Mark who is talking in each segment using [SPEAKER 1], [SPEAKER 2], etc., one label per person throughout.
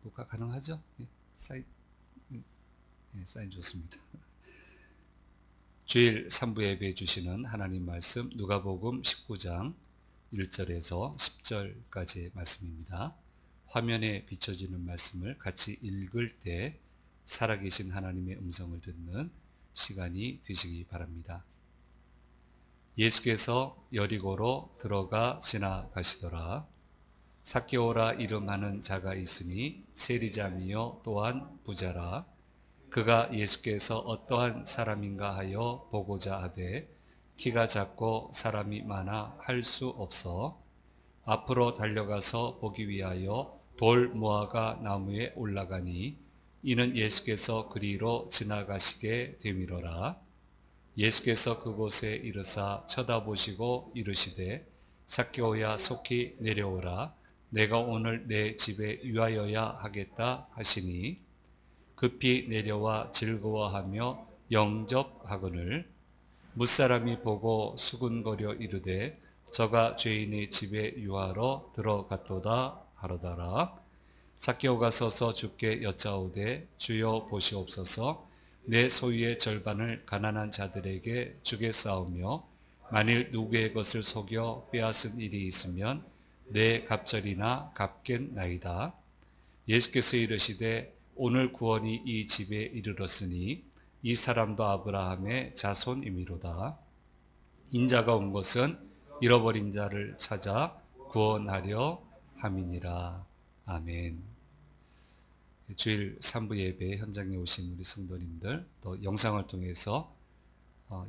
[SPEAKER 1] 녹화 가능하죠? 예, 사인, 사인 좋습니다. 주일 3부 예배해 주시는 하나님 말씀 누가복음 19장 1절에서 10절까지의 말씀입니다. 화면에 비춰지는 말씀을 같이 읽을 때 살아계신 하나님의 음성을 듣는 시간이 되시기 바랍니다. 예수께서 여리고로 들어가 지나가시더라. 삭개오라 이름하는 자가 있으니 세리장이요 또한 부자라. 그가 예수께서 어떠한 사람인가 하여 보고자 하되 키가 작고 사람이 많아 할 수 없어 앞으로 달려가서 보기 위하여 돌 무화과 나무에 올라가니 이는 예수께서 그리로 지나가시게 되미러라. 예수께서 그곳에 이르사 쳐다보시고 이르시되 삭개오야 속히 내려오라. 내가 오늘 내 집에 유하여야 하겠다 하시니 급히 내려와 즐거워하며 영접하거늘 무사람이 보고 수군거려 이르되 저가 죄인의 집에 유하러 들어갔도다 하더라. 삭개오가 서서 주께 여짜오되 주여 보시옵소서 내 소유의 절반을 가난한 자들에게 주겠사오며 만일 누구의 것을 속여 빼앗은 일이 있으면 내 갑절이나 갚겠나이다. 예수께서 이르시되 오늘 구원이 이 집에 이르렀으니 이 사람도 아브라함의 자손이미로다. 인자가 온 것은 잃어버린 자를 찾아 구원하려 함이니라. 아멘. 주일 3부 예배 현장에 오신 우리 성도님들 또 영상을 통해서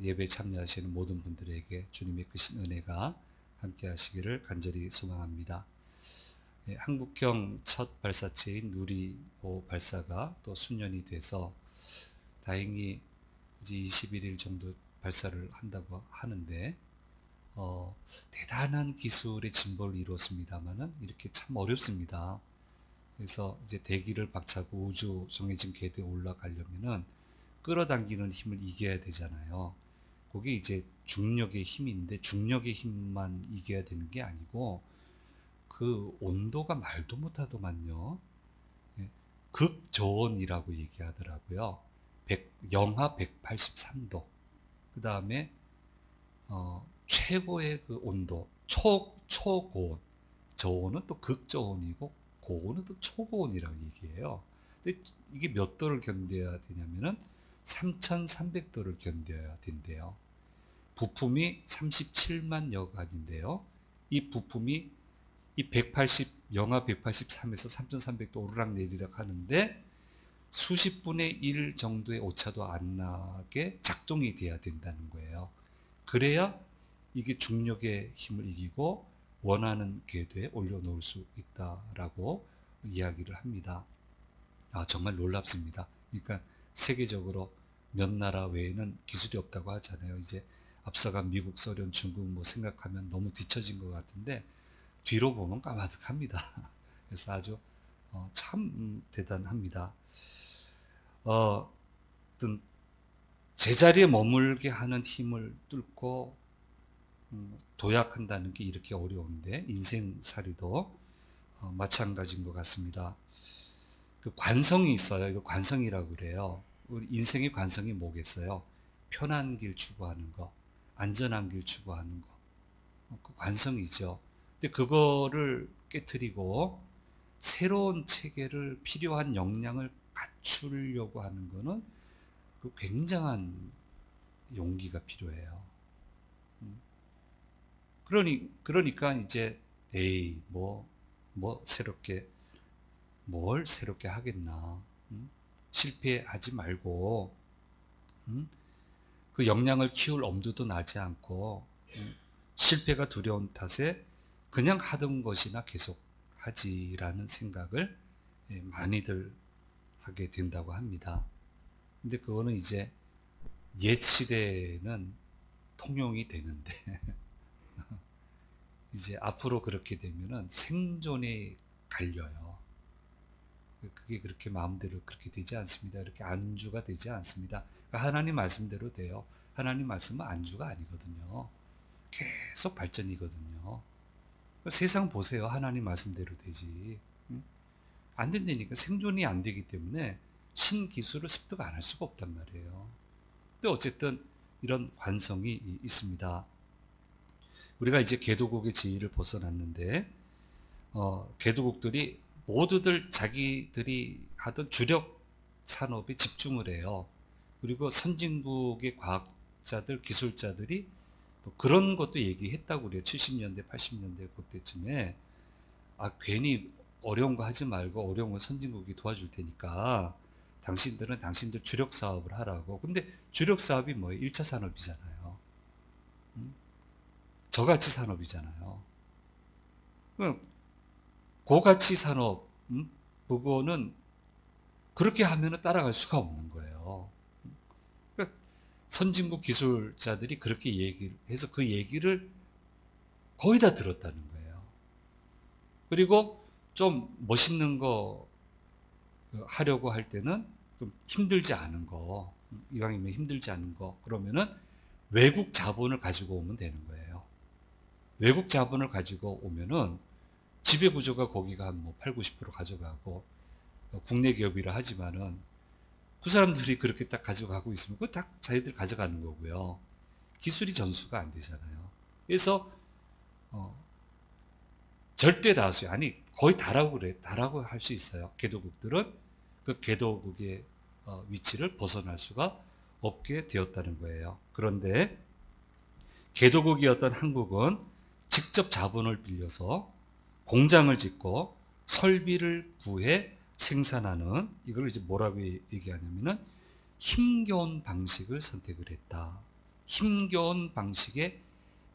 [SPEAKER 1] 예배에 참여하시는 모든 분들에게 주님의 크신 은혜가 함께 하시기를 간절히 소망합니다. 한국형 첫 발사체인 누리호 발사가 또 수년이 돼서 다행히 이제 21일 정도 발사를 한다고 하는데 대단한 기술의 진보를 이루었습니다만은 이렇게 참 어렵습니다. 그래서 이제 대기를 박차고 우주 정해진 궤도에 올라가려면은 끌어당기는 힘을 이겨야 되잖아요. 그게 이제 중력의 힘인데 중력의 힘만 이겨야 되는 게 아니고 그 온도가 말도 못하더만요. 극저온이라고 얘기하더라고요. 영하 183도. 그 다음에 최고의 그 온도, 초고온. 저온은 또 극저온이고 고온은 또 초고온이라고 얘기해요. 근데 이게 몇 도를 견뎌야 되냐면은 3300도를 견뎌야 된대요. 부품이 37만 여간인데요. 이 부품이 이 영하 183에서 3300도 오르락내리락 하는데 수십 분의 1 정도의 오차도 안 나게 작동이 돼야 된다는 거예요. 그래야 이게 중력의 힘을 이기고 원하는 궤도에 올려놓을 수 있다라고 이야기를 합니다. 정말 놀랍습니다. 그러니까 세계적으로 몇 나라 외에는 기술이 없다고 하잖아요. 이제 앞서간 미국, 소련, 중국 뭐 생각하면 너무 뒤처진 것 같은데 뒤로 보면 까마득합니다. 그래서 아주 참 대단합니다. 어떤 제자리에 머물게 하는 힘을 뚫고 도약한다는 게 이렇게 어려운데 인생살이도 마찬가지인 것 같습니다. 그 관성이 있어요. 이거 관성이라고 그래요. 우리 인생의 관성이 뭐겠어요? 편한 길 추구하는 거, 안전한 길 추구하는 거. 그 관성이죠. 근데 그거를 깨트리고 새로운 체계를 필요한 역량을 갖추려고 하는 거는 그 굉장한 용기가 필요해요. 그러니까 이제 새롭게 뭘 새롭게 하겠나. 실패하지 말고 그 역량을 키울 엄두도 나지 않고 실패가 두려운 탓에 그냥 하던 것이나 계속 하지라는 생각을 많이들 하게 된다고 합니다. 근데 그거는 이제 옛 시대에는 통용이 되는데 이제 앞으로 그렇게 되면은 생존에 갈려요. 그게 그렇게 마음대로 그렇게 되지 않습니다. 이렇게 안주가 되지 않습니다. 그러니까 하나님 말씀대로 돼요. 하나님 말씀은 안주가 아니거든요. 계속 발전이거든요. 세상 보세요. 하나님 말씀대로 되지. 안 된다니까. 생존이 안 되기 때문에 신기술을 습득 안 할 수가 없단 말이에요. 근데 어쨌든 이런 관성이 있습니다. 우리가 이제 개도국의 지위를 벗어났는데 개도국들이 모두들 자기들이 하던 주력 산업에 집중을 해요. 그리고 선진국의 과학자들, 기술자들이 또 그런 것도 얘기했다고 그래요. 70년대, 80년대 그때쯤에 괜히 어려운 거 하지 말고 어려운 건 선진국이 도와줄 테니까 당신들은 당신들 주력 사업을 하라고. 근데 주력 사업이 뭐예요? 1차 산업이잖아요. 저가치 산업이잖아요. 고가치 산업, 그거는 그렇게 하면 따라갈 수가 없는 거예요. 그러니까 선진국 기술자들이 그렇게 얘기를 해서 그 얘기를 거의 다 들었다는 거예요. 그리고 좀 멋있는 거 하려고 할 때는 좀 힘들지 않은 거, 이왕이면 힘들지 않은 거, 그러면은 외국 자본을 가지고 오면 되는 거예요. 외국 자본을 가지고 오면은 지배 구조가 거기가 한 뭐 8, 90% 가져가고 국내 기업이라 하지만은 그 사람들이 그렇게 딱 가져가고 있으면 그거 다 자기들 가져가는 거고요. 기술이 전수가 안 되잖아요. 그래서 절대 다수, 아니 거의 다라고 그래. 다라고 할 수 있어요. 개도국들은 그 개도국의 위치를 벗어날 수가 없게 되었다는 거예요. 그런데 개도국이었던 한국은 직접 자본을 빌려서 공장을 짓고 설비를 구해 생산하는, 이걸 이제 뭐라고 얘기하냐면은 힘겨운 방식을 선택을 했다. 힘겨운 방식의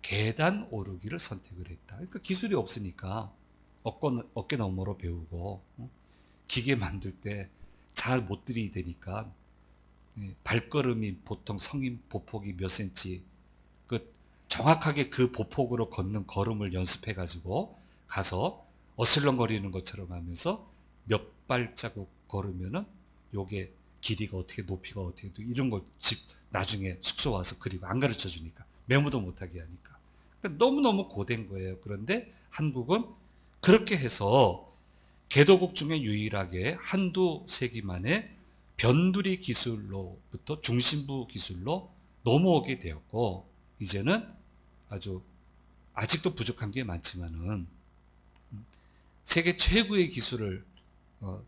[SPEAKER 1] 계단 오르기를 선택을 했다. 그러니까 기술이 없으니까 어깨 너머로 배우고 기계 만들 때 잘 못 들이대니까 발걸음이 보통 성인 보폭이 몇 센치, 그 정확하게 그 보폭으로 걷는 걸음을 연습해 가지고 가서 어슬렁거리는 것처럼 하면서 몇 발자국 걸으면은 요게 길이가 어떻게, 높이가 어떻게, 이런 거 집 나중에 숙소 와서 그리고 안 가르쳐 주니까 메모도 못하게 하니까 그러니까 너무너무 고된 거예요. 그런데 한국은 그렇게 해서 개도국 중에 유일하게 한두 세기 만에 변두리 기술로부터 중심부 기술로 넘어오게 되었고, 이제는 아주 아직도 부족한 게 많지만은 세계 최고의 기술을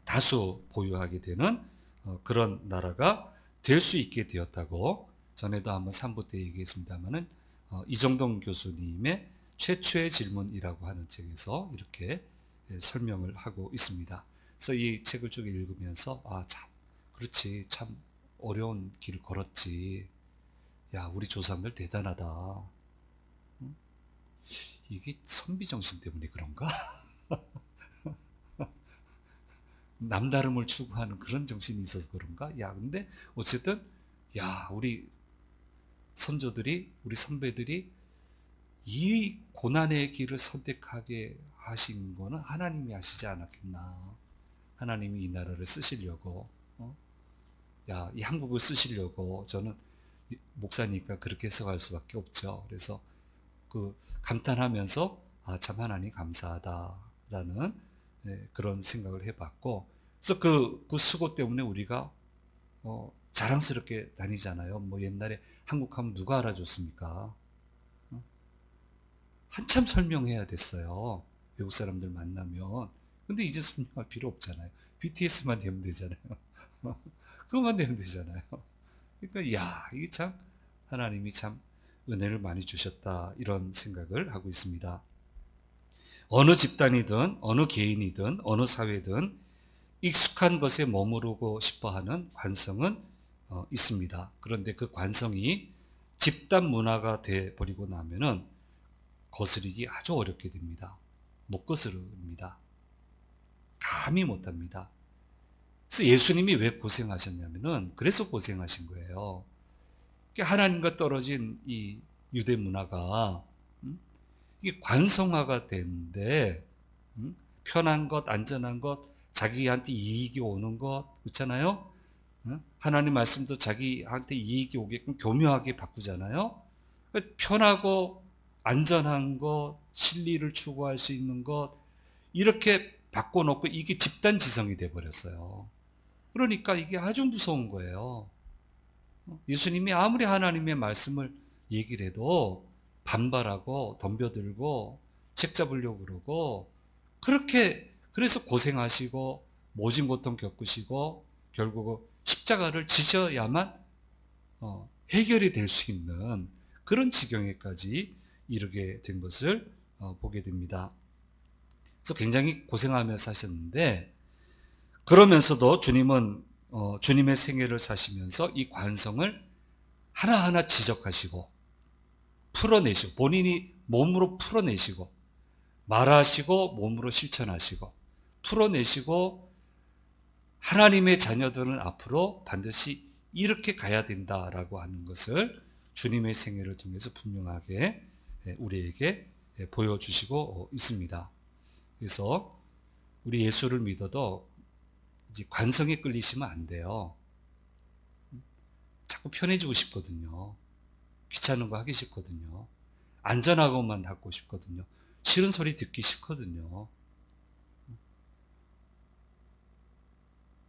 [SPEAKER 1] 다수 보유하게 되는 그런 나라가 될 수 있게 되었다고, 전에도 한번 3부 때 얘기했습니다만은 이정동 교수님의 최초의 질문이라고 하는 책에서 이렇게 설명을 하고 있습니다. 그래서 이 책을 쭉 읽으면서 참 그렇지, 참 어려운 길을 걸었지. 야, 우리 조상들 대단하다. 이게 선비정신 때문에 그런가? 남다름을 추구하는 그런 정신이 있어서 그런가? 야, 근데 어쨌든 우리 선조들이, 우리 선배들이 이 고난의 길을 선택하게 하신 거는 하나님이 하시지 않았겠나. 하나님이 이 나라를 쓰시려고, 이 한국을 쓰시려고. 저는 목사니까 그렇게 해석할 수밖에 없죠. 그래서 감탄하면서 참 하나님 감사하다라는 그런 생각을 해봤고, 그래서 그 수고 때문에 우리가 자랑스럽게 다니잖아요. 뭐 옛날에 한국 하면 누가 알아줬습니까? 한참 설명해야 됐어요. 외국 사람들 만나면. 근데 이제 설명할 필요 없잖아요. BTS만 되면 되잖아요. 그것만 되면 되잖아요. 그러니까 이게 참 하나님이 참 은혜를 많이 주셨다, 이런 생각을 하고 있습니다. 어느 집단이든 어느 개인이든 어느 사회든 익숙한 것에 머무르고 싶어하는 관성은 있습니다. 그런데 그 관성이 집단 문화가 돼버리고 나면은 거스르기 아주 어렵게 됩니다. 못 거스릅니다. 감히 못합니다. 그래서 예수님이 왜 고생하셨냐면은 그래서 고생하신 거예요. 하나님과 떨어진 이 유대 문화가 이게 관성화가 되는데, 편한 것, 안전한 것, 자기한테 이익이 오는 것, 그렇잖아요. 하나님 말씀도 자기한테 이익이 오게끔 교묘하게 바꾸잖아요. 편하고 안전한 것, 진리를 추구할 수 있는 것, 이렇게 바꿔놓고 이게 집단 지성이 돼버렸어요. 그러니까 이게 아주 무서운 거예요. 예수님이 아무리 하나님의 말씀을 얘기를 해도 반발하고 덤벼들고 책 잡으려고 그러고, 그렇게 그래서 고생하시고 모진 고통 겪으시고 결국은 십자가를 지셔야만 해결이 될 수 있는 그런 지경에까지 이르게 된 것을 보게 됩니다. 그래서 굉장히 고생하며 사셨는데, 그러면서도 주님은 주님의 생애를 사시면서 이 관성을 하나하나 지적하시고 풀어내시고, 본인이 몸으로 풀어내시고, 말하시고 몸으로 실천하시고 풀어내시고, 하나님의 자녀들은 앞으로 반드시 이렇게 가야 된다라고 하는 것을 주님의 생애를 통해서 분명하게 우리에게 보여주시고 있습니다. 그래서 우리 예수를 믿어도 이제 관성에 끌리시면 안 돼요. 자꾸 편해지고 싶거든요. 귀찮은 거 하기 싫거든요. 안전하고만 하고 싶거든요. 싫은 소리 듣기 싫거든요.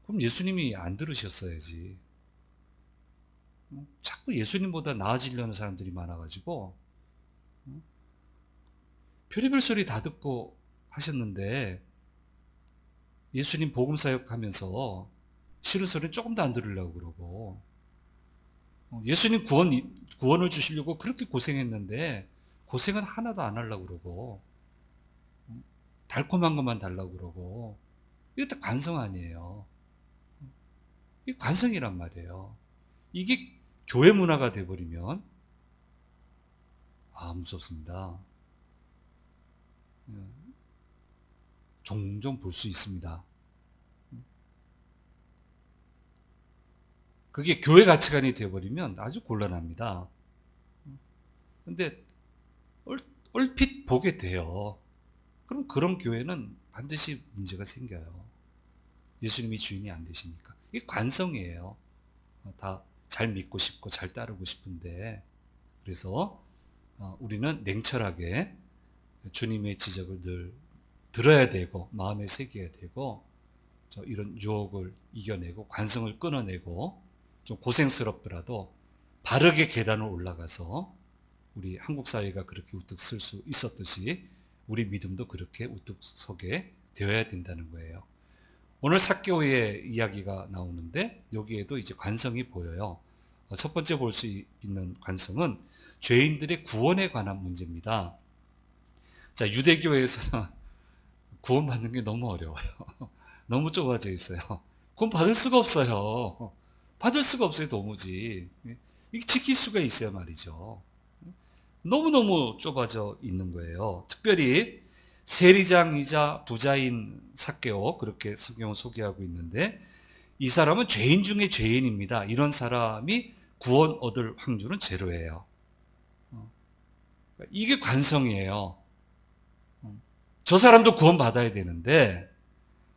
[SPEAKER 1] 그럼 예수님이 안 들으셨어야지. 자꾸 예수님보다 나아지려는 사람들이 많아가지고 별의별 소리 다 듣고 하셨는데, 예수님 복음 사역하면서 싫은 소리는 조금도 안 들으려고 그러고, 예수님 구원을 주시려고 그렇게 고생했는데 고생은 하나도 안 하려고 그러고, 달콤한 것만 달라고 그러고, 이게 다 관성 아니에요. 이게 관성이란 말이에요. 이게 교회 문화가 돼버리면 무섭습니다. 종종 볼 수 있습니다. 그게 교회 가치관이 되어버리면 아주 곤란합니다. 근데 얼핏 보게 돼요. 그럼 그런 교회는 반드시 문제가 생겨요. 예수님이 주인이 안 되시니까. 이게 관성이에요. 다 잘 믿고 싶고 잘 따르고 싶은데, 그래서 우리는 냉철하게 주님의 지적을 늘 들어야 되고 마음에 새겨야 되고, 이런 유혹을 이겨내고 관성을 끊어내고, 좀 고생스럽더라도 바르게 계단을 올라가서 우리 한국 사회가 그렇게 우뚝 설 수 있었듯이 우리 믿음도 그렇게 우뚝 서게 되어야 된다는 거예요. 오늘 삭개오의 이야기가 나오는데 여기에도 이제 관성이 보여요. 첫 번째 볼 수 있는 관성은 죄인들의 구원에 관한 문제입니다. 자, 유대교에서는 구원받는 게 너무 어려워요. 너무 좁아져 있어요. 구원 받을 수가 없어요. 받을 수가 없어요, 도무지. 이게 지킬 수가 있어야 말이죠. 너무너무 좁아져 있는 거예요. 특별히 세리장이자 부자인 삭개오, 그렇게 성경을 소개하고 있는데, 이 사람은 죄인 중에 죄인입니다. 이런 사람이 구원 얻을 확률은 제로예요. 이게 관성이에요. 저 사람도 구원 받아야 되는데,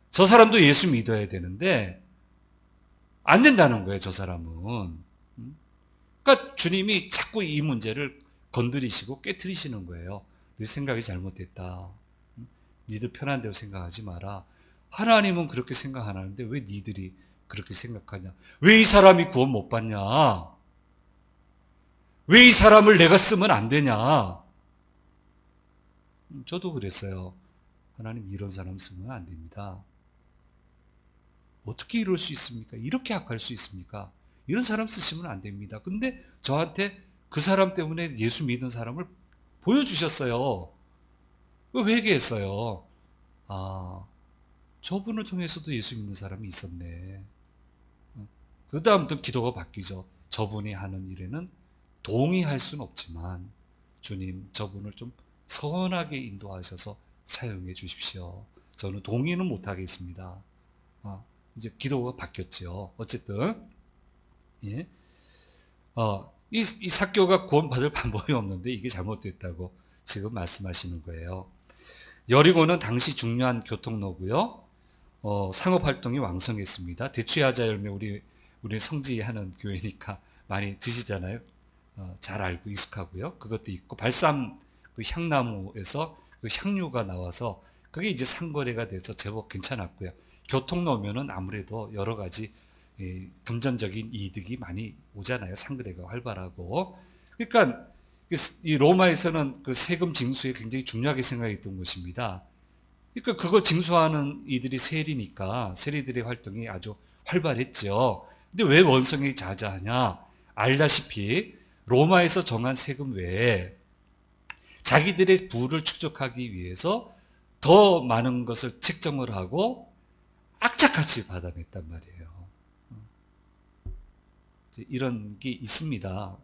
[SPEAKER 1] 저 사람도 예수 믿어야 되는데 안 된다는 거예요, 저 사람은. 그러니까 주님이 자꾸 이 문제를 건드리시고 깨트리시는 거예요. 네 생각이 잘못됐다. 니들 편한 대로 생각하지 마라. 하나님은 그렇게 생각 안 하는데 왜 니들이 그렇게 생각하냐? 왜 이 사람이 구원 못 받냐? 왜 이 사람을 내가 쓰면 안 되냐? 저도 그랬어요. 하나님, 이런 사람 쓰면 안 됩니다. 어떻게 이럴 수 있습니까? 이렇게 악할 수 있습니까? 이런 사람 쓰시면 안 됩니다. 근데 저한테 그 사람 때문에 예수 믿은 사람을 보여주셨어요. 회개했어요. 저분을 통해서도 예수 믿는 사람이 있었네. 그 다음부터 기도가 바뀌죠. 저분이 하는 일에는 동의할 수는 없지만 주님, 저분을 좀 선하게 인도하셔서 사용해 주십시오. 저는 동의는 못하겠습니다. 이제 기도가 바뀌었죠. 어쨌든 예. 이 삭개오가 구원받을 방법이 없는데 이게 잘못됐다고 지금 말씀하시는 거예요. 여리고는 당시 중요한 교통로고요. 상업활동이 왕성했습니다. 대추야자 열매, 우리 성지하는 교회니까 많이 드시잖아요. 잘 알고 익숙하고요. 그것도 있고, 발삼 그 향나무에서 그 향유가 나와서 그게 이제 상거래가 돼서 제법 괜찮았고요. 교통 나오면은 아무래도 여러 가지 금전적인 이득이 많이 오잖아요. 상거래가 활발하고. 그러니까 이 로마에서는 그 세금 징수에 굉장히 중요하게 생각했던 것입니다. 그러니까 그거 징수하는 이들이 세리니까 세리들의 활동이 아주 활발했죠. 근데 왜 원성이 자자하냐? 알다시피 로마에서 정한 세금 외에 자기들의 부를 축적하기 위해서 더 많은 것을 책정을 하고 악착같이 받아냈단 말이에요. 이런 게 있습니다.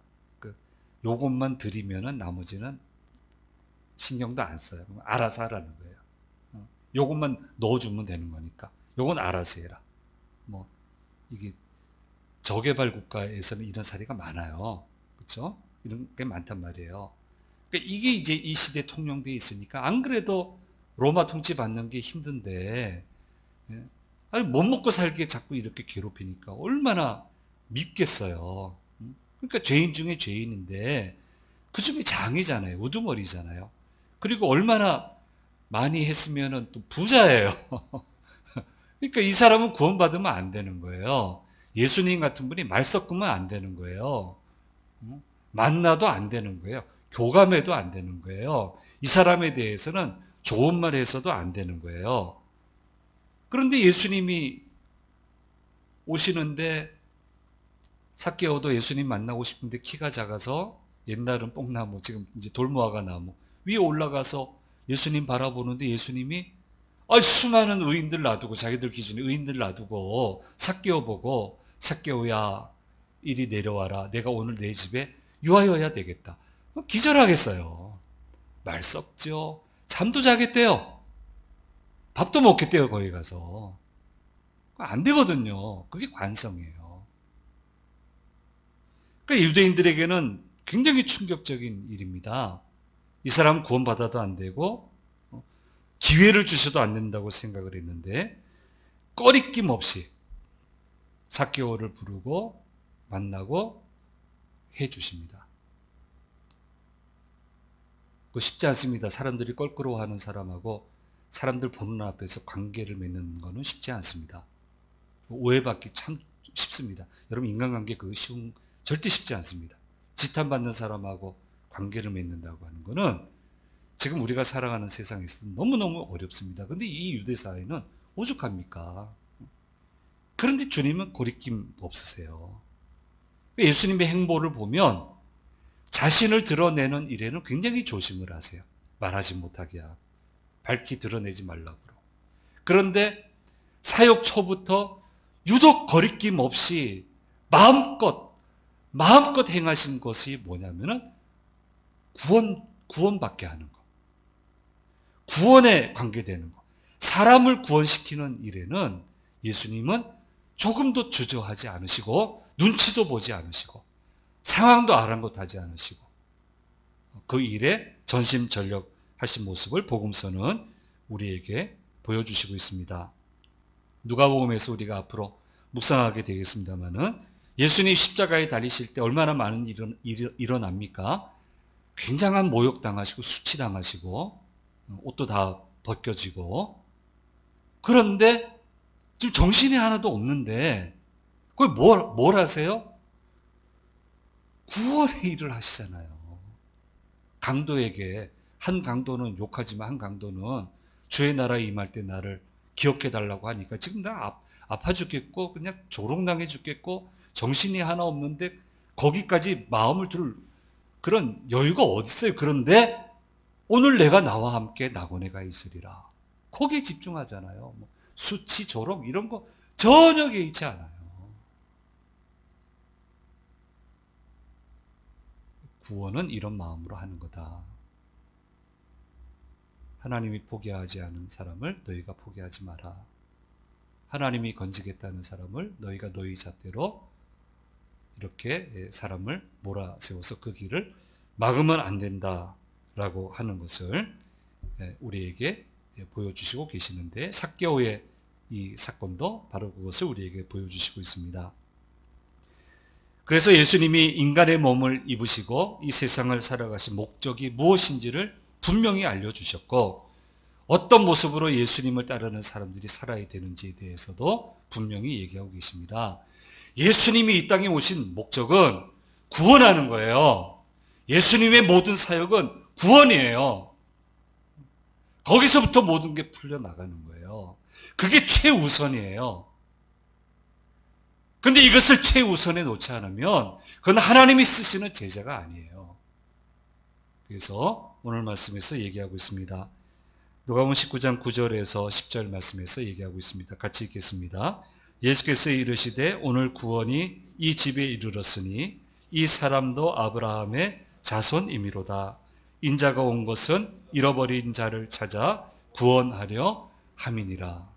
[SPEAKER 1] 요것만 드리면은 나머지는 신경도 안 써요. 알아서 하라는 거예요. 요것만 넣어주면 되는 거니까. 요건 알아서 해라. 뭐 이게 저개발 국가에서는 이런 사례가 많아요. 그렇죠? 이런 게 많단 말이에요. 그러니까 이게 이제 이 시대에 통용되어 있으니까 안 그래도 로마 통치 받는 게 힘든데 아니 못 먹고 살게 자꾸 이렇게 괴롭히니까 얼마나 밉겠어요. 그러니까 죄인 중에 죄인인데 그 중에 장이잖아요. 우두머리잖아요. 그리고 얼마나 많이 했으면은 또 부자예요. 그러니까 이 사람은 구원받으면 안 되는 거예요. 예수님 같은 분이 말 섞으면 안 되는 거예요. 만나도 안 되는 거예요. 교감해도 안 되는 거예요. 이 사람에 대해서는 좋은 말 해서도 안 되는 거예요. 그런데 예수님이 오시는데 삭개오도 예수님 만나고 싶은데 키가 작아서 옛날은 뽕나무, 지금 이제 돌무화과 나무 위에 올라가서 예수님 바라보는데 예수님이 수많은 의인들 놔두고 자기들 기준에 의인들 놔두고 삭개오 보고 삭개오야 이리 내려와라. 내가 오늘 내 집에 유하여야 되겠다. 기절하겠어요. 말 썩죠. 잠도 자겠대요. 밥도 먹겠대요. 거기 가서. 안 되거든요. 그게 관성이에요. 그러니까 유대인들에게는 굉장히 충격적인 일입니다. 이 사람 구원받아도 안 되고 기회를 주셔도 안 된다고 생각을 했는데 꺼리낌 없이 삭개오를 부르고 만나고 해 주십니다. 그거 쉽지 않습니다. 사람들이 껄끄러워하는 사람하고 사람들 보는 앞에서 관계를 맺는 거는 쉽지 않습니다. 오해받기 참 쉽습니다. 여러분 인간관계 그거 절대 쉽지 않습니다. 지탄받는 사람하고 관계를 맺는다고 하는 거는 지금 우리가 살아가는 세상에서 너무너무 어렵습니다. 근데 이 유대 사회는 오죽합니까? 그런데 주님은 고리낌 없으세요. 예수님의 행보를 보면 자신을 드러내는 일에는 굉장히 조심을 하세요. 말하지 못하게 하고 밝히 드러내지 말라고. 그런데 사역 초부터 유독 거리낌 없이 마음껏 행하신 것이 뭐냐면은 구원받게 하는 것. 구원에 관계되는 것. 사람을 구원시키는 일에는 예수님은 조금도 주저하지 않으시고 눈치도 보지 않으시고 상황도 아랑곳하지 않으시고 그 일에 전심전력하신 모습을 복음서는 우리에게 보여주시고 있습니다. 누가복음에서 우리가 앞으로 묵상하게 되겠습니다만은 예수님 십자가에 달리실 때 얼마나 많은 일이 일어납니까? 굉장한 모욕당하시고 수치당하시고 옷도 다 벗겨지고 그런데 지금 정신이 하나도 없는데 그걸 뭘 하세요? 구원의 일을 하시잖아요. 강도에게 한 강도는 욕하지만 한 강도는 주의 나라에 임할 때 나를 기억해 달라고 하니까 지금 나 아파 죽겠고 그냥 조롱당해 죽겠고 정신이 하나 없는데 거기까지 마음을 둘 그런 여유가 어디 있어요. 그런데 오늘 내가 나와 함께 낙원에 가 있으리라. 거기에 집중하잖아요. 수치, 조롱 이런 거 전혀 개의치 않아요. 구원은 이런 마음으로 하는 거다. 하나님이 포기하지 않은 사람을 너희가 포기하지 마라. 하나님이 건지겠다는 사람을 너희가 너희 잣대로 이렇게 사람을 몰아세워서 그 길을 막으면 안 된다라고 하는 것을 우리에게 보여주시고 계시는데 삭개오의 이 사건도 바로 그것을 우리에게 보여주시고 있습니다. 그래서 예수님이 인간의 몸을 입으시고 이 세상을 살아가신 목적이 무엇인지를 분명히 알려주셨고 어떤 모습으로 예수님을 따르는 사람들이 살아야 되는지에 대해서도 분명히 얘기하고 계십니다. 예수님이 이 땅에 오신 목적은 구원하는 거예요. 예수님의 모든 사역은 구원이에요. 거기서부터 모든 게 풀려나가는 거예요. 그게 최우선이에요. 근데 이것을 최우선에 놓지 않으면 그건 하나님이 쓰시는 제자가 아니에요. 그래서 오늘 말씀에서 얘기하고 있습니다. 누가복음 19장 9절에서 10절 말씀에서 얘기하고 있습니다. 같이 읽겠습니다. 예수께서 이르시되 오늘 구원이 이 집에 이르렀으니 이 사람도 아브라함의 자손이미로다. 인자가 온 것은 잃어버린 자를 찾아 구원하려 함이니라.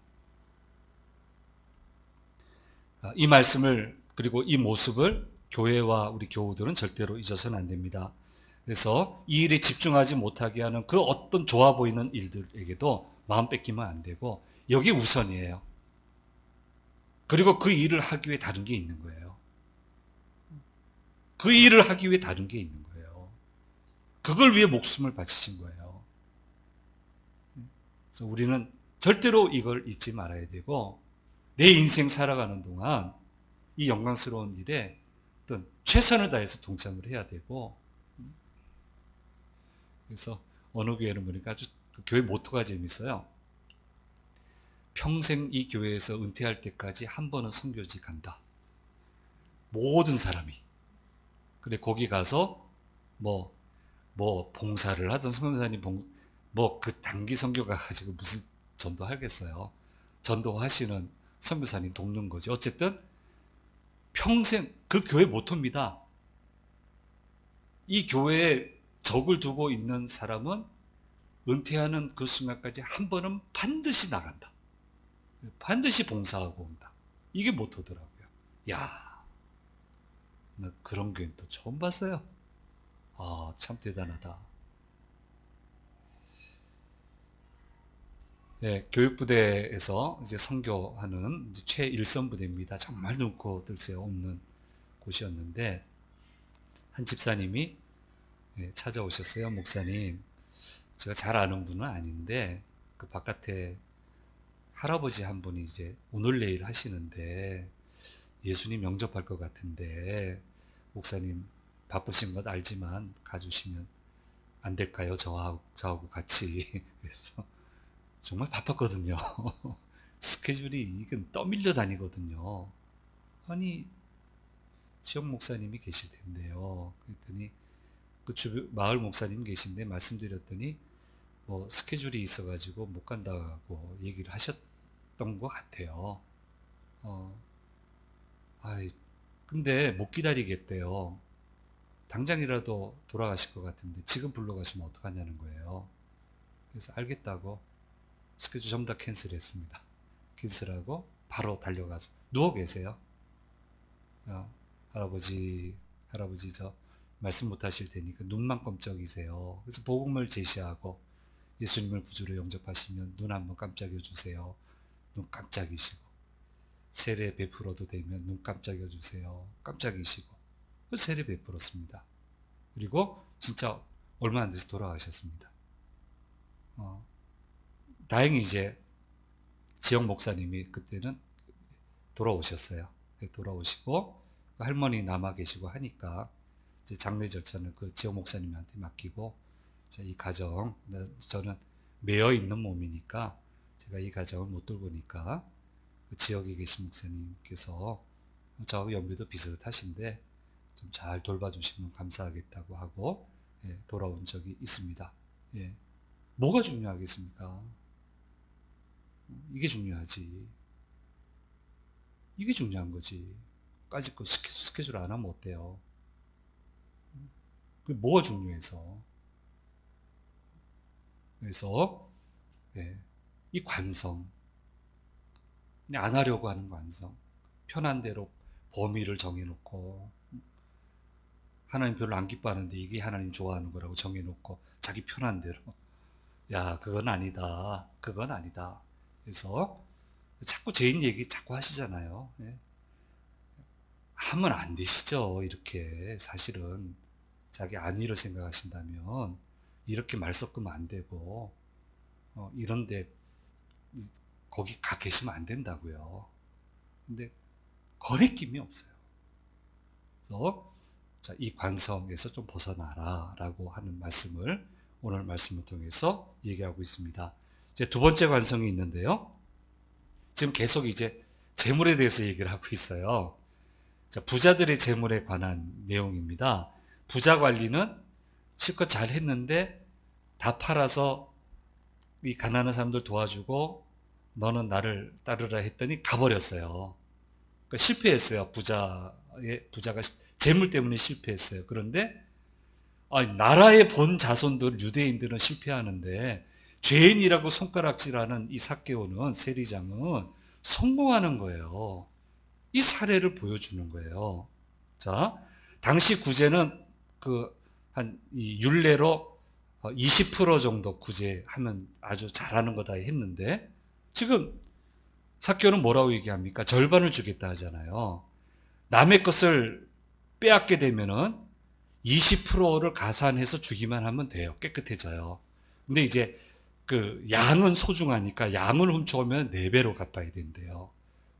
[SPEAKER 1] 이 말씀을 그리고 이 모습을 교회와 우리 교우들은 절대로 잊어서는 안 됩니다. 그래서 이 일에 집중하지 못하게 하는 그 어떤 좋아 보이는 일들에게도 마음 뺏기면 안 되고 여기 우선이에요. 그리고 그 일을 하기 위해 다른 게 있는 거예요. 그 일을 하기 위해 다른 게 있는 거예요. 그걸 위해 목숨을 바치신 거예요. 그래서 우리는 절대로 이걸 잊지 말아야 되고 내 인생 살아가는 동안 이 영광스러운 일에 어떤 최선을 다해서 동참을 해야 되고 그래서 어느 교회는 보니까 아주 그 교회 모토가 재밌어요. 평생 이 교회에서 은퇴할 때까지 한 번은 선교지 간다. 모든 사람이. 근데 거기 가서 뭐 봉사를 하던 선교사님 그 단기 선교 가가지고 무슨 전도하겠어요. 전도하시는 선교사님 돕는 거지. 어쨌든 평생 그 교회 모토입니다. 이 교회에 적을 두고 있는 사람은 은퇴하는 그 순간까지 한 번은 반드시 나간다. 반드시 봉사하고 온다. 이게 모토더라고요. 야, 나 그런 교회는 또 처음 봤어요. 아, 참 대단하다. 네, 교육부대에서 이제 선교하는 이제 최일선 부대입니다. 정말 눈코 뜰 새 없는 곳이었는데 한 집사님이 찾아오셨어요. 목사님, 제가 잘 아는 분은 아닌데 그 바깥에 할아버지 한 분이 이제 오늘 내일 하시는데 예수님 영접할 것 같은데 목사님 바쁘신 것 알지만 가주시면 안 될까요? 저하고 같이. 그래서 정말 바빴거든요. 스케줄이 이건 떠밀려 다니거든요. 아니 지역 목사님이 계실 텐데요. 그랬더니 그 마을 목사님 계신데 말씀드렸더니 뭐 스케줄이 있어가지고 못 간다고 얘기를 하셨던 것 같아요. 근데 못 기다리겠대요. 당장이라도 돌아가실 것 같은데 지금 불러가시면 어떡하냐는 거예요. 그래서 알겠다고 스케줄 전부 다 캔슬했습니다. 캔슬하고 바로 달려가서 누워 계세요. 할아버지 저 말씀 못 하실 테니까 눈만 껌쩍이세요. 그래서 복음을 제시하고 예수님을 구주로 영접하시면 눈 한번 깜짝여 주세요. 눈 깜짝이시고 세례 베풀어도 되면 눈 깜짝여 주세요. 깜짝이시고 세례 베풀었습니다. 그리고 진짜 얼마 안 돼서 돌아가셨습니다. 다행히 이제 지역 목사님이 그때는 돌아오셨어요. 돌아오시고 할머니 남아 계시고 하니까 이제 장례 절차는 그 지역 목사님한테 맡기고 이 가정 저는 매여 있는 몸이니까 제가 이 가정을 못 돌보니까 그 지역에 계신 목사님께서 저하고 연배도 비슷하신데 좀 잘 돌봐주시면 감사하겠다고 하고 돌아온 적이 있습니다. 뭐가 중요하겠습니까? 이게 중요하지. 이게 중요한 거지. 까짓 거 스케줄 안 하면 어때요? 그게 뭐가 중요해서? 그래서 이 관성, 안 하려고 하는 관성, 편한 대로 범위를 정해놓고 하나님 별로 안 기뻐하는데 이게 하나님 좋아하는 거라고 정해놓고 자기 편한 대로 야 그건 아니다. 그건 아니다. 그래서 자꾸 죄인 얘기 자꾸 하시잖아요. 하면 안 되시죠. 이렇게 사실은 자기 안위를 생각하신다면 이렇게 말 섞으면 안 되고 이런데 거기 가 계시면 안 된다고요. 근데 거리낌이 없어요. 그래서 자, 이 관성에서 좀 벗어나라 라고 하는 말씀을 오늘 말씀을 통해서 얘기하고 있습니다. 이제 두 번째 관성이 있는데요. 지금 계속 이제 재물에 대해서 얘기를 하고 있어요. 자, 부자들의 재물에 관한 내용입니다. 부자 관리는 실컷 잘 했는데 다 팔아서 이 가난한 사람들 도와주고 너는 나를 따르라 했더니 가버렸어요. 그러니까 실패했어요. 부자가 재물 때문에 실패했어요. 그런데 나라의 본 자손들 유대인들은 실패하는데 죄인이라고 손가락질하는 이 삭개오는 세리장은 성공하는 거예요. 이 사례를 보여주는 거예요. 자, 당시 구제는 이 율례로 20% 정도 구제하면 아주 잘하는 거다 했는데 지금 삭개오는 뭐라고 얘기합니까? 절반을 주겠다 하잖아요. 남의 것을 빼앗게 되면은 20%를 가산해서 주기만 하면 돼요. 깨끗해져요. 근데 이제 양은 소중하니까 양을 훔쳐오면 4배로 갚아야 된대요.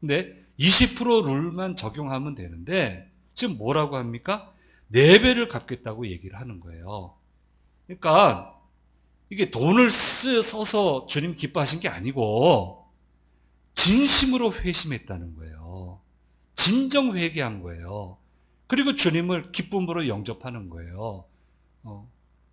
[SPEAKER 1] 근데 20% 룰만 적용하면 되는데 지금 뭐라고 합니까? 4배를 갚겠다고 얘기를 하는 거예요. 그러니까 이게 돈을 써서 주님 기뻐하신 게 아니고 진심으로 회심했다는 거예요. 진정 회개한 거예요. 그리고 주님을 기쁨으로 영접하는 거예요.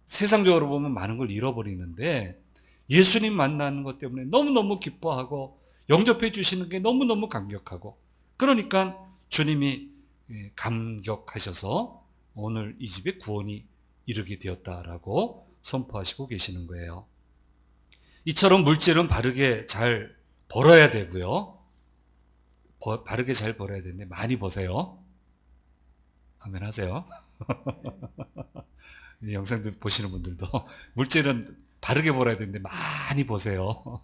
[SPEAKER 1] 세상적으로 보면 많은 걸 잃어버리는데 예수님 만나는 것 때문에 너무너무 기뻐하고 영접해 주시는 게 너무너무 감격하고 그러니까 주님이 감격하셔서 오늘 이 집에 구원이 이르게 되었다라고 선포하시고 계시는 거예요. 이처럼 물질은 바르게 잘 벌어야 되고요. 바르게 잘 벌어야 되는데 많이 버세요. 아멘 하세요. 영상들 보시는 분들도 물질은 바르게 벌어야 되는데 많이 버세요.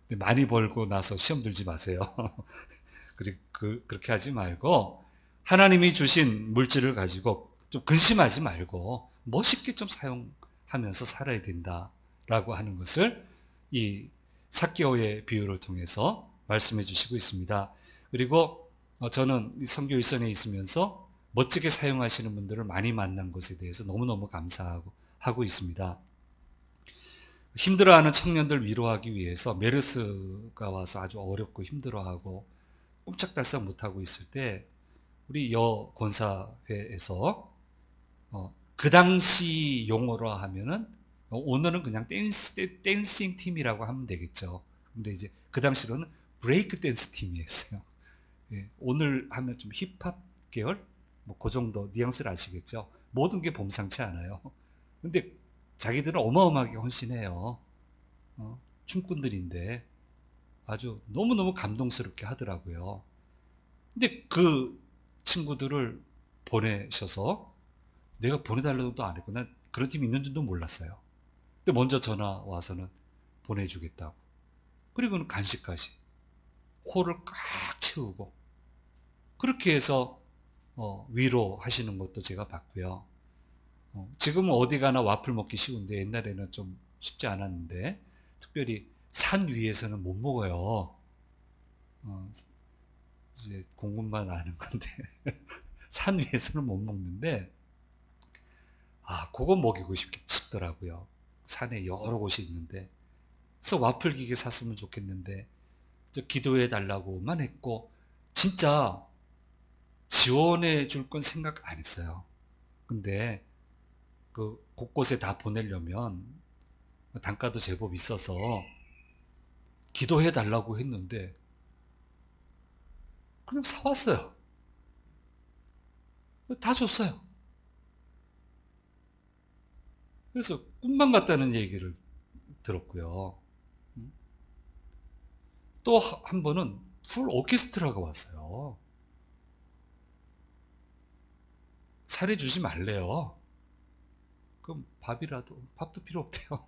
[SPEAKER 1] 많이 벌고 나서 시험 들지 마세요. 그렇게 하지 말고 하나님이 주신 물질을 가지고 좀 근심하지 말고 멋있게 좀 사용하면서 살아야 된다라고 하는 것을 이 삭개오의 비유를 통해서 말씀해 주시고 있습니다. 그리고 저는 선교 일선에 있으면서 멋지게 사용하시는 분들을 많이 만난 것에 대해서 너무너무 감사하고 있습니다. 힘들어하는 청년들 위로하기 위해서 메르스가 와서 아주 어렵고 힘들어하고 꼼짝달싹 못하고 있을 때 우리 여 권사회에서 그 당시 용어로 하면은 오늘은 그냥 댄싱 팀이라고 하면 되겠죠. 근데 이제 그 당시로는 브레이크 댄스 팀이었어요. 예, 오늘 하면 좀 힙합 계열 뭐 그 정도 뉘앙스를 아시겠죠. 모든 게 범상치 않아요. 근데 자기들은 어마어마하게 헌신해요. 춤꾼들인데 아주 너무너무 감동스럽게 하더라고요. 근데 그 친구들을 보내셔서 내가 보내달라고도 안 했고 난 그런 팀이 있는 줄도 몰랐어요. 근데 먼저 전화 와서는 보내주겠다고. 그리고는 간식까지 홀을 꽉 채우고 그렇게 해서 위로하시는 것도 제가 봤고요. 지금은 어디 가나 와플 먹기 쉬운데 옛날에는 좀 쉽지 않았는데 특별히 산 위에서는 못 먹어요. 이제 공군만 아는 건데 산 위에서는 못 먹는데 그거 먹이고 싶더라고요. 산에 여러 곳이 있는데 그래서 와플 기계 샀으면 좋겠는데 기도해 달라고만 했고 진짜 지원해 줄 건 생각 안 했어요. 근데 곳곳에 다 보내려면 단가도 제법 있어서 기도해 달라고 했는데 그냥 사왔어요. 다 줬어요. 그래서 꿈만 같다는 얘기를 들었고요. 또 한 번은 풀 오케스트라가 왔어요. 살해 주지 말래요. 그럼 밥도 필요 없대요.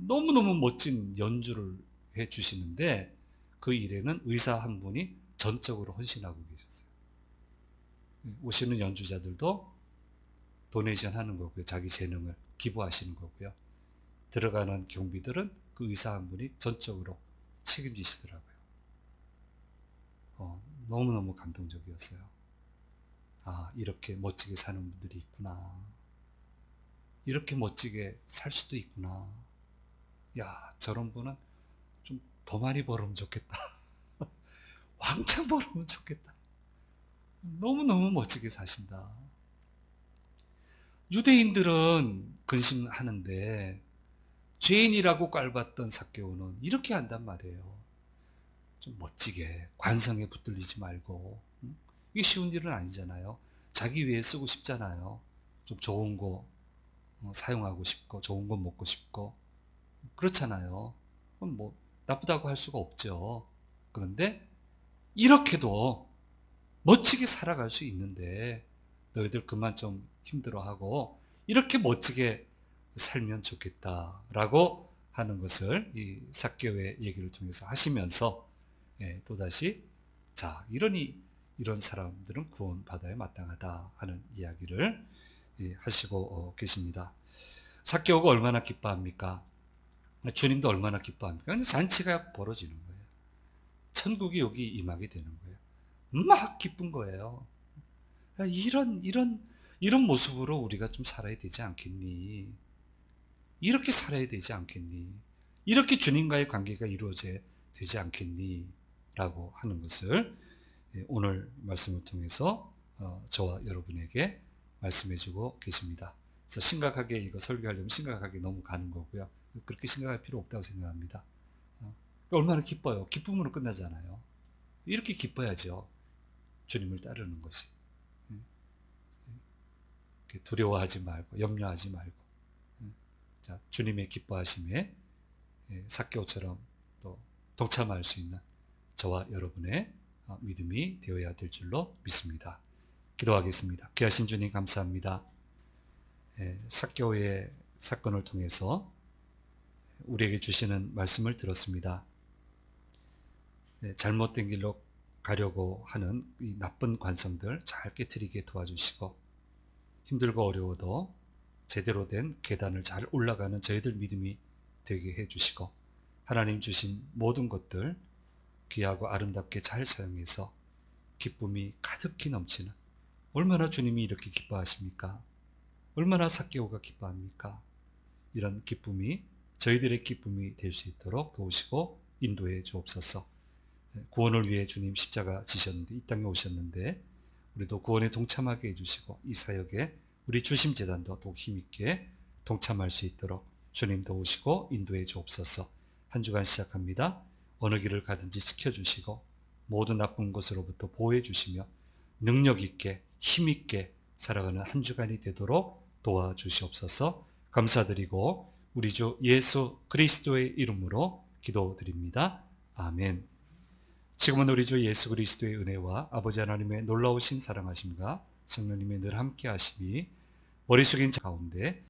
[SPEAKER 1] 너무너무 멋진 연주를 해 주시는데 그 일에는 의사 한 분이 전적으로 헌신하고 계셨어요. 오시는 연주자들도 도네이션 하는 거고요. 자기 재능을 기부하시는 거고요. 들어가는 경비들은 그 의사 한 분이 전적으로 책임지시더라고요. 너무너무 감동적이었어요. 아, 이렇게 멋지게 사는 분들이 있구나. 이렇게 멋지게 살 수도 있구나. 야, 저런 분은 좀 더 많이 벌으면 좋겠다. 왕창 벌으면 좋겠다. 너무너무 멋지게 사신다. 유대인들은 근심하는데 죄인이라고 깔봤던 삭개오는 이렇게 한단 말이에요. 좀 멋지게 관성에 붙들리지 말고. 이게 쉬운 일은 아니잖아요. 자기 위해 쓰고 싶잖아요. 좀 좋은 거 사용하고 싶고 좋은 거 먹고 싶고 그렇잖아요. 그럼 뭐 나쁘다고 할 수가 없죠. 그런데 이렇게도 멋지게 살아갈 수 있는데 너희들 그만 좀 힘들어하고 이렇게 멋지게 살면 좋겠다라고 하는 것을 이 삭개오의 얘기를 통해서 하시면서 또다시 자 이런 사람들은 구원받아야 마땅하다 하는 이야기를 하시고 계십니다. 삭개오가 얼마나 기뻐합니까? 주님도 얼마나 기뻐합니까? 잔치가 벌어지는 거예요. 천국이 여기 임하게 되는 거예요. 막 기쁜 거예요. 이런 모습으로 우리가 좀 살아야 되지 않겠니? 이렇게 살아야 되지 않겠니? 이렇게 주님과의 관계가 이루어져야 되지 않겠니? 라고 하는 것을 오늘 말씀을 통해서 저와 여러분에게 말씀해주고 계십니다. 그래서 심각하게 이거 설교하려면 심각하게 너무 가는 거고요. 그렇게 생각할 필요 없다고 생각합니다. 얼마나 기뻐요. 기쁨으로 끝나잖아요. 이렇게 기뻐야죠. 주님을 따르는 것이. 두려워하지 말고 염려하지 말고 자, 주님의 기뻐하심에 삭개오처럼 또 동참할 수 있는 저와 여러분의 믿음이 되어야 될 줄로 믿습니다. 기도하겠습니다. 귀하신 주님 감사합니다. 삭개오의 사건을 통해서 우리에게 주시는 말씀을 들었습니다. 잘못된 길로 가려고 하는 이 나쁜 관성들 잘 깨트리게 도와주시고 힘들고 어려워도 제대로 된 계단을 잘 올라가는 저희들 믿음이 되게 해주시고 하나님 주신 모든 것들 귀하고 아름답게 잘 사용해서 기쁨이 가득히 넘치는 얼마나 주님이 이렇게 기뻐하십니까? 얼마나 삭개오가 기뻐합니까? 이런 기쁨이 저희들의 기쁨이 될 수 있도록 도우시고 인도해 주옵소서. 구원을 위해 주님 십자가 지셨는데 이 땅에 오셨는데 우리도 구원에 동참하게 해주시고 이 사역에 우리 주심재단도 더욱 힘있게 동참할 수 있도록 주님 도우시고 인도해 주옵소서. 한 주간 시작합니다. 어느 길을 가든지 지켜주시고 모든 나쁜 것으로부터 보호해 주시며 능력 있게 힘있게 살아가는 한 주간이 되도록 도와주시옵소서. 감사드리고 우리 주 예수 그리스도의 이름으로 기도드립니다. 아멘. 지금은 우리 주 예수 그리스도의 은혜와 아버지 하나님의 놀라우신 사랑하심과 성령님의 늘 함께 하심이 머리 숙인 가운데